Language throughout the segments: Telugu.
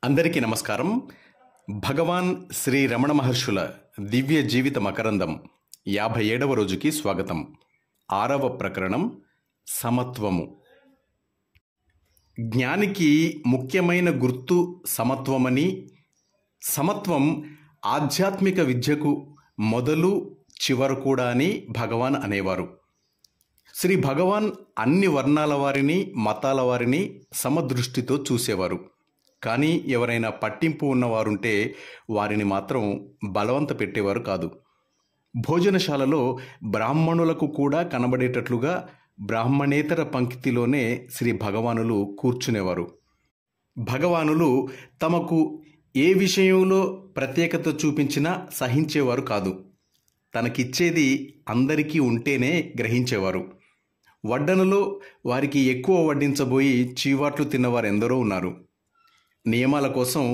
అందరికీ నమస్కారం. భగవాన్ శ్రీ రమణ మహర్షుల దివ్య జీవిత మకరందం 57వ రోజుకి స్వాగతం. 6వ ప్రకరణం సమత్వము. జ్ఞానికి ముఖ్యమైన గుర్తు సమత్వమని, సమత్వం ఆధ్యాత్మిక విద్యకు మొదలు చివరు కూడా అని భగవాన్ అనేవారు. శ్రీ భగవాన్ అన్ని వర్ణాల వారిని, మతాల వారిని సమదృష్టితో చూసేవారు. కానీ ఎవరైనా పట్టింపు ఉన్నవారుంటే వారిని మాత్రం బలవంత పెట్టేవారు కాదు. భోజనశాలలో బ్రాహ్మణులకు కూడా కనబడేటట్లుగా బ్రాహ్మణేతర పంక్తిలోనే శ్రీ భగవానులు కూర్చునేవారు. భగవానులు తమకు ఏ విషయంలో ప్రత్యేకత చూపించినా సహించేవారు కాదు. తనకిచ్చేది అందరికీ ఉంటేనే గ్రహించేవారు. వడ్డనలో వారికి ఎక్కువ వడ్డించబోయి చీవాట్లు తిన్నవారెందరో ఉన్నారు. నియమాల కోసం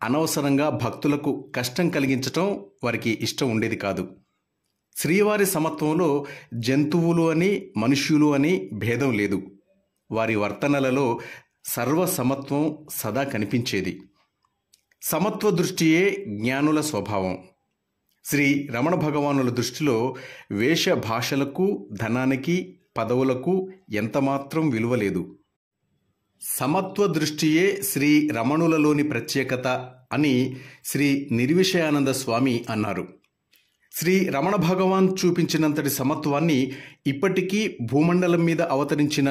అనవసరంగా భక్తులకు కష్టం కలిగించటం వారికి ఇష్టం ఉండేది కాదు. శ్రీవారి సమత్వంలో జంతువులు అని, మనుష్యులు అని భేదం లేదు. వారి వర్తనలలో సర్వసమత్వం సదా కనిపించేది. సమత్వ దృష్టియే జ్ఞానుల స్వభావం. శ్రీ రమణ భగవానుల దృష్టిలో వేష భాషలకు, ధనానికి, పదవులకు ఎంతమాత్రం విలువ లేదు. సమత్వ దృష్టియే శ్రీ రమణులలోని ప్రత్యేకత అని శ్రీ నిర్విషయానంద స్వామి అన్నారు. శ్రీ రమణ భగవాన్ చూపించినంతటి సమత్వాన్ని ఇప్పటికీ భూమండలం మీద అవతరించిన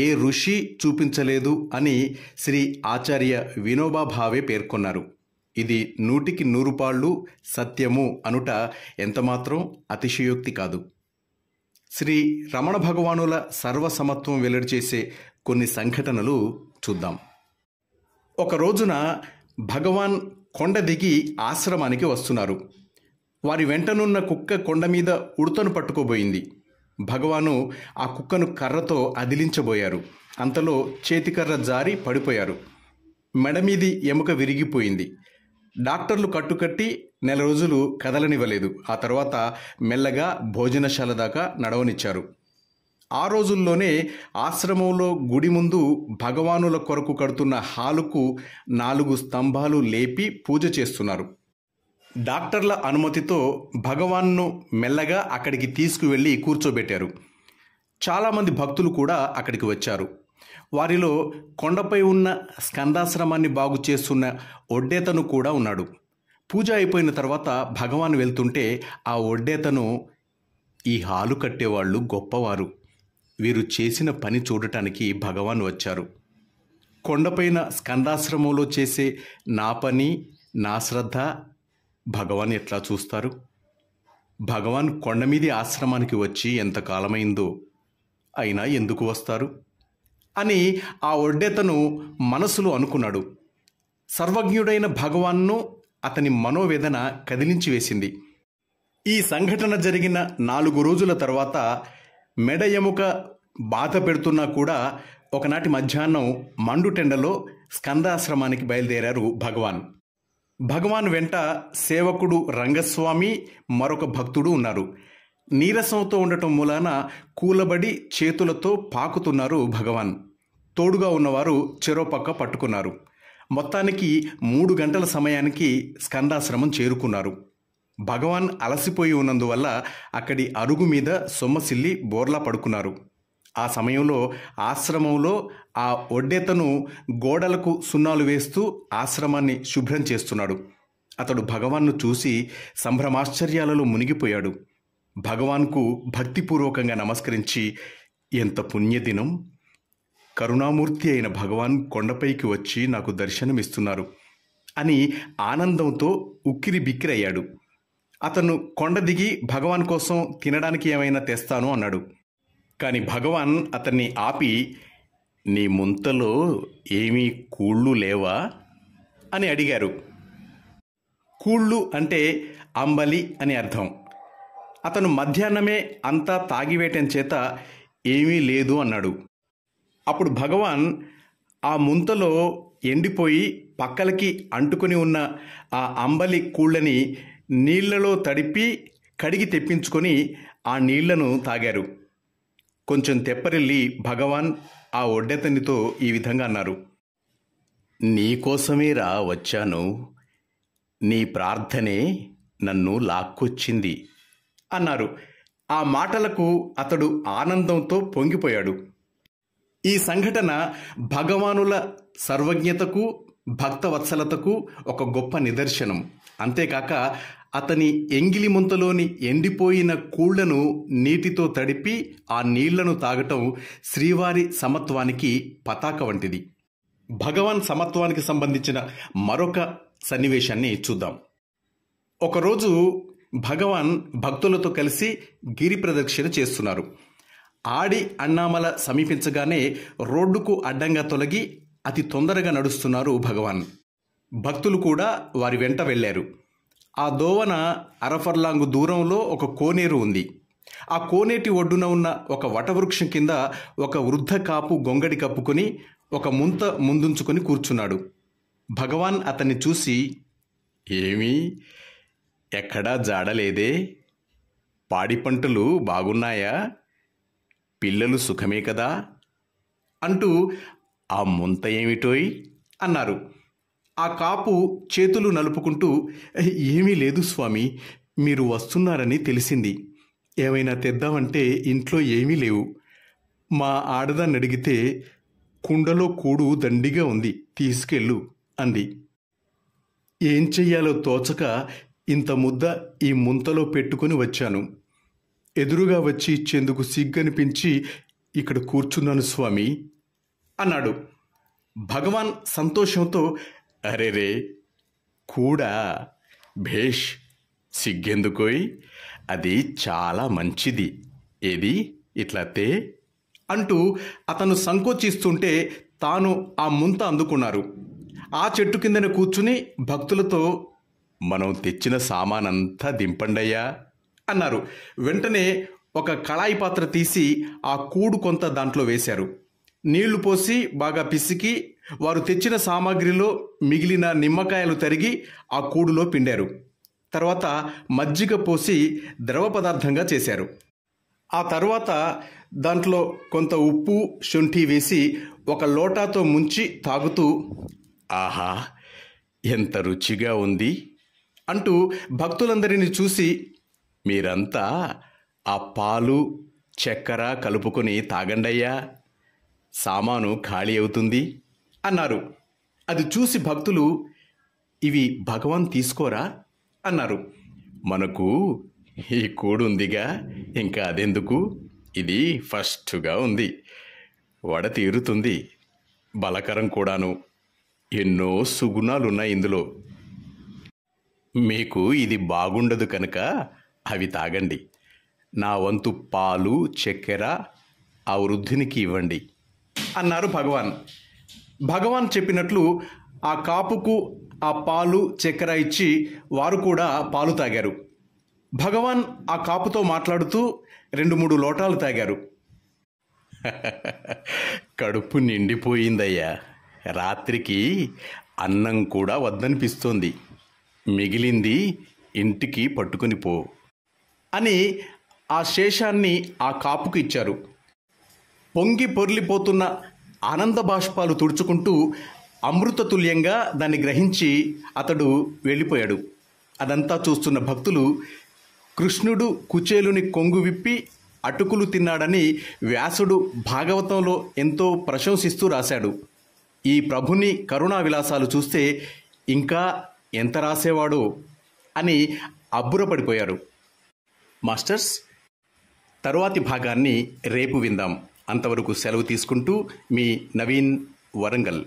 ఏ ఋషి చూపించలేదు అని శ్రీ ఆచార్య వినోబా భావే పేర్కొన్నారు. ఇది 100కి 100 పాళ్ళు సత్యము అనుట ఎంతమాత్రం అతిశయోక్తి కాదు. శ్రీ రమణ భగవానుల సర్వసమత్వం వెల్లడి చేసే కొన్ని సంఘటనలు చూద్దాం. ఒక రోజున భగవాన్ కొండ దిగి ఆశ్రమానికి వస్తున్నారు. వారి వెంటనున్న కుక్క కొండ మీద ఉడతను పట్టుకోబోయింది. భగవాను ఆ కుక్కను కర్రతో అదిలించబోయారు. అంతలో చేతికర్ర జారి పడిపోయారు. మెడమీది ఎముక విరిగిపోయింది. డాక్టర్లు కట్టుకట్టి 4 రోజులు కదలనివ్వలేదు. ఆ తర్వాత మెల్లగా భోజనశాల దాకా నడవనిచ్చారు. ఆ రోజుల్లోనే ఆశ్రమంలో గుడి ముందు భగవానుల కొరకు కడుతున్న హాలుకు 4 స్తంభాలు లేపి పూజ చేస్తున్నారు. డాక్టర్ల అనుమతితో భగవాన్ను మెల్లగా అక్కడికి తీసుకువెళ్ళి కూర్చోబెట్టారు. చాలామంది భక్తులు కూడా అక్కడికి వచ్చారు. వారిలో కొండపై ఉన్న స్కందాశ్రమాన్ని బాగు చేస్తున్న ఒడ్డేతను కూడా ఉన్నాడు. పూజ అయిపోయిన తర్వాత భగవాన్ వెళ్తుంటే ఆ ఒడ్డేతను, ఈ హాలు కట్టేవాళ్ళు గొప్పవారు, వీరు చేసిన పని చూడటానికి భగవాన్ వచ్చారు. కొండపైన స్కందాశ్రమంలో చేసే నా పని, నా శ్రద్ధ భగవాన్ ఎట్లా చూస్తారు? భగవాన్ కొండ మీది ఆశ్రమానికి వచ్చి ఎంతకాలమైందో, అయినా ఎందుకు వస్తారు అని ఆ ఒడ్డెతను మనసులో అనుకున్నాడు. సర్వజ్ఞుడైన భగవాన్ను అతని మనోవేదన కదిలించి వేసింది. ఈ సంఘటన జరిగిన 4 రోజుల తర్వాత మెడ ఎముక బాధ పెడుతున్నా కూడా ఒకనాటి మధ్యాహ్నం మండుటెండలో స్కందాశ్రమానికి బయలుదేరారు భగవాన్. భగవాన్ వెంట సేవకుడు రంగస్వామి, మరొక భక్తుడు ఉన్నారు. నీరసంతో ఉండటం మూలాన కూలబడి చేతులతో పాకుతున్నారు భగవాన్. తోడుగా ఉన్నవారు చెరోపక్క పట్టుకున్నారు. మొత్తానికి 3 గంటల సమయానికి స్కందాశ్రమం చేరుకున్నారు. భగవాన్ అలసిపోయి ఉన్నందువల్ల అక్కడి అరుగు మీద సొమ్మసిల్లి బోర్లా పడుకున్నారు. ఆ సమయంలో ఆశ్రమంలో ఆ ఒడ్డెతను గోడలకు సున్నాలు వేస్తూ ఆశ్రమాన్ని శుభ్రం చేస్తున్నాడు. అతడు భగవాన్ను చూసి సంభ్రమాశ్చర్యాలలో మునిగిపోయాడు. భగవాన్కు భక్తిపూర్వకంగా నమస్కరించి, ఎంత పుణ్యదినం! కరుణామూర్తి అయిన భగవాన్ కొండపైకి వచ్చి నాకు దర్శనమిస్తున్నారు అని ఆనందంతో ఉక్కిరి బిక్కిరయ్యాడు. అతను కొండ దిగి భగవాన్ కోసం తినడానికి ఏమైనా తెస్తాను అన్నాడు. కానీ భగవాన్ అతన్ని ఆపి, నీ ముంతలో ఏమీ కూళ్ళు లేవా అని అడిగారు. కూళ్ళు అంటే అంబలి అని అర్థం. అతను మధ్యాహ్నమే అంతా తాగివేయటం చేత ఏమీ లేదు అన్నాడు. అప్పుడు భగవాన్ ఆ ముంతలో ఎండిపోయి పక్కలకి అంటుకొని ఉన్న ఆ అంబలి కూళ్ళని నీళ్లలో తడిపి కడిగి తెప్పించుకొని ఆ నీళ్లను తాగారు. కొంచెం తెప్పరిల్లి భగవాన్ ఆ ఒడ్డెతనితో ఈ విధంగా అన్నారు, నీకోసమేరా వచ్చాను, నీ ప్రార్థనే నన్ను లాక్కొచ్చింది అన్నారు. ఆ మాటలకు అతడు ఆనందంతో పొంగిపోయాడు. ఈ సంఘటన భగవానుల సర్వజ్ఞతకు, భక్తవత్సలతకు ఒక గొప్ప నిదర్శనం. అంతేకాక అతని ఎంగిలి ముంతలోని ఎండిపోయిన కూళ్లను నీటితో తడిపి ఆ నీళ్లను తాగటం శ్రీవారి సమత్వానికి పతాక వంటిది. భగవాన్ సమత్వానికి సంబంధించిన మరొక సన్నివేశాన్ని చూద్దాం. ఒకరోజు భగవాన్ భక్తులతో కలిసి గిరి ప్రదక్షిణ చేస్తున్నారు. ఆడి అన్నామల సమీపించగానే రోడ్డుకు అడ్డంగా తొలగి అతి తొందరగా నడుస్తున్నారు భగవాన్. భక్తులు కూడా వారి వెంట వెళ్ళారు. ఆ దోవన అరఫర్లాంగు దూరంలో ఒక కోనేరు ఉంది. ఆ కోనేటి ఒడ్డున ఉన్న ఒక వటవృక్షం కింద ఒక వృద్ధ కాపు గొంగడి కప్పుకొని ఒక ముంత ముందుంచుకొని కూర్చున్నాడు. భగవాన్ అతన్ని చూసి, ఏమీ, ఎక్కడా జాడలేదే, పాడి పంటలు బాగున్నాయా, పిల్లలు సుఖమే కదా అంటూ ఆ ముంత ఏమిటోయ్ అన్నారు. ఆ కాపు చేతులు నలుపుకుంటూ, ఏమీ లేదు స్వామి, మీరు వస్తున్నారని తెలిసింది, ఏమైనా తెద్దామంటే ఇంట్లో ఏమీ లేవు, మా ఆడదాన్ని అడిగితే కుండలో కూడు దండిగా ఉంది, తీసుకెళ్ళు అంది. ఏం చెయ్యాలో తోచక ఇంత ముద్ద ఈ ముంతలో పెట్టుకుని వచ్చాను. ఎదురుగా వచ్చి ఇచ్చేందుకు సిగ్గనిపించి ఇక్కడ కూర్చున్నాను స్వామి అన్నాడు. భగవాన్ సంతోషంతో, అరేరే కూడా, భేష్, సిగ్గెందుకోయ్, అది చాలా మంచిది, ఏది ఇట్లా తే అంటూ అతను సంకోచిస్తుంటే తాను ఆ ముంత అందుకున్నారు. ఆ చెట్టు కిందన కూర్చుని భక్తులతో, మనం తెచ్చిన సామానంతా దింపండయ్యా అన్నారు. వెంటనే ఒక కళాయి పాత్ర తీసి ఆ కూడు కొంత దాంట్లో వేశారు. నీళ్లు పోసి బాగా పిసికి వారు తెచ్చిన సామాగ్రిలో మిగిలిన నిమ్మకాయలు తరిగి ఆ కూడులో పిండారు. తర్వాత మజ్జిగ పోసి ద్రవ పదార్థంగా చేశారు. ఆ తర్వాత దాంట్లో కొంత ఉప్పు, శొంఠి వేసి ఒక లోటాతో ముంచి తాగుతూ, ఆహా, ఎంత రుచిగా ఉంది అంటూ భక్తులందరినీ చూసి, మీరంతా ఆ పాలు, చక్కెర కలుపుకొని తాగండయ్యా, సామాను ఖాళీ అవుతుంది అన్నారు. అది చూసి భక్తులు, ఇవి భగవాన్ తీసుకోరా అన్నారు. మనకు ఈ కూడుందిగా, ఇంకా అదెందుకు, ఇది ఫస్ట్గా ఉంది, వడ తీరుతుంది, బలకరం కూడాను, ఎన్నో సుగుణాలున్నాయి ఇందులో, మీకు ఇది బాగుండదు కనుక అవి తాగండి, నా వంతు పాలు, చక్కెర ఆ వృద్ధునికి ఇవ్వండి అన్నారు భగవాన్. భగవాన్ చెప్పినట్లు ఆ కాపుకు ఆ పాలు, చక్కెర ఇచ్చి వారు కూడా పాలు తాగారు. భగవాన్ ఆ కాపుతో మాట్లాడుతూ 2-3 లోటాలు తాగారు. కడుపు నిండిపోయిందయ్యా, రాత్రికి అన్నం కూడా వద్దనిపిస్తోంది, మిగిలింది ఇంటికి పట్టుకుని పో అని ఆ శేషాన్ని ఆ కాపుకు ఇచ్చారు. పొంగి పొర్లిపోతున్న ఆనంద బాష్పాలు తుడుచుకుంటూ అమృతతుల్యంగా దాన్ని గ్రహించి అతడు వెళ్ళిపోయాడు. అదంతా చూస్తున్న భక్తులు, కృష్ణుడు కుచేలుని కొంగు విప్పి అటుకులు తిన్నాడని వ్యాసుడు భాగవతంలో ఎంతో ప్రశంసిస్తూ రాశాడు. ఈ ప్రభుని కరుణా విలాసాలు చూస్తే ఇంకా ఎంత రాసేవాడో అని అబ్బురపడిపోయారు. మాస్టర్స్, తరువాతి భాగాన్ని రేపు విందాం. అంతవరకు సెలవు తీసుకుంటూ మీ నవీన్, వరంగల్.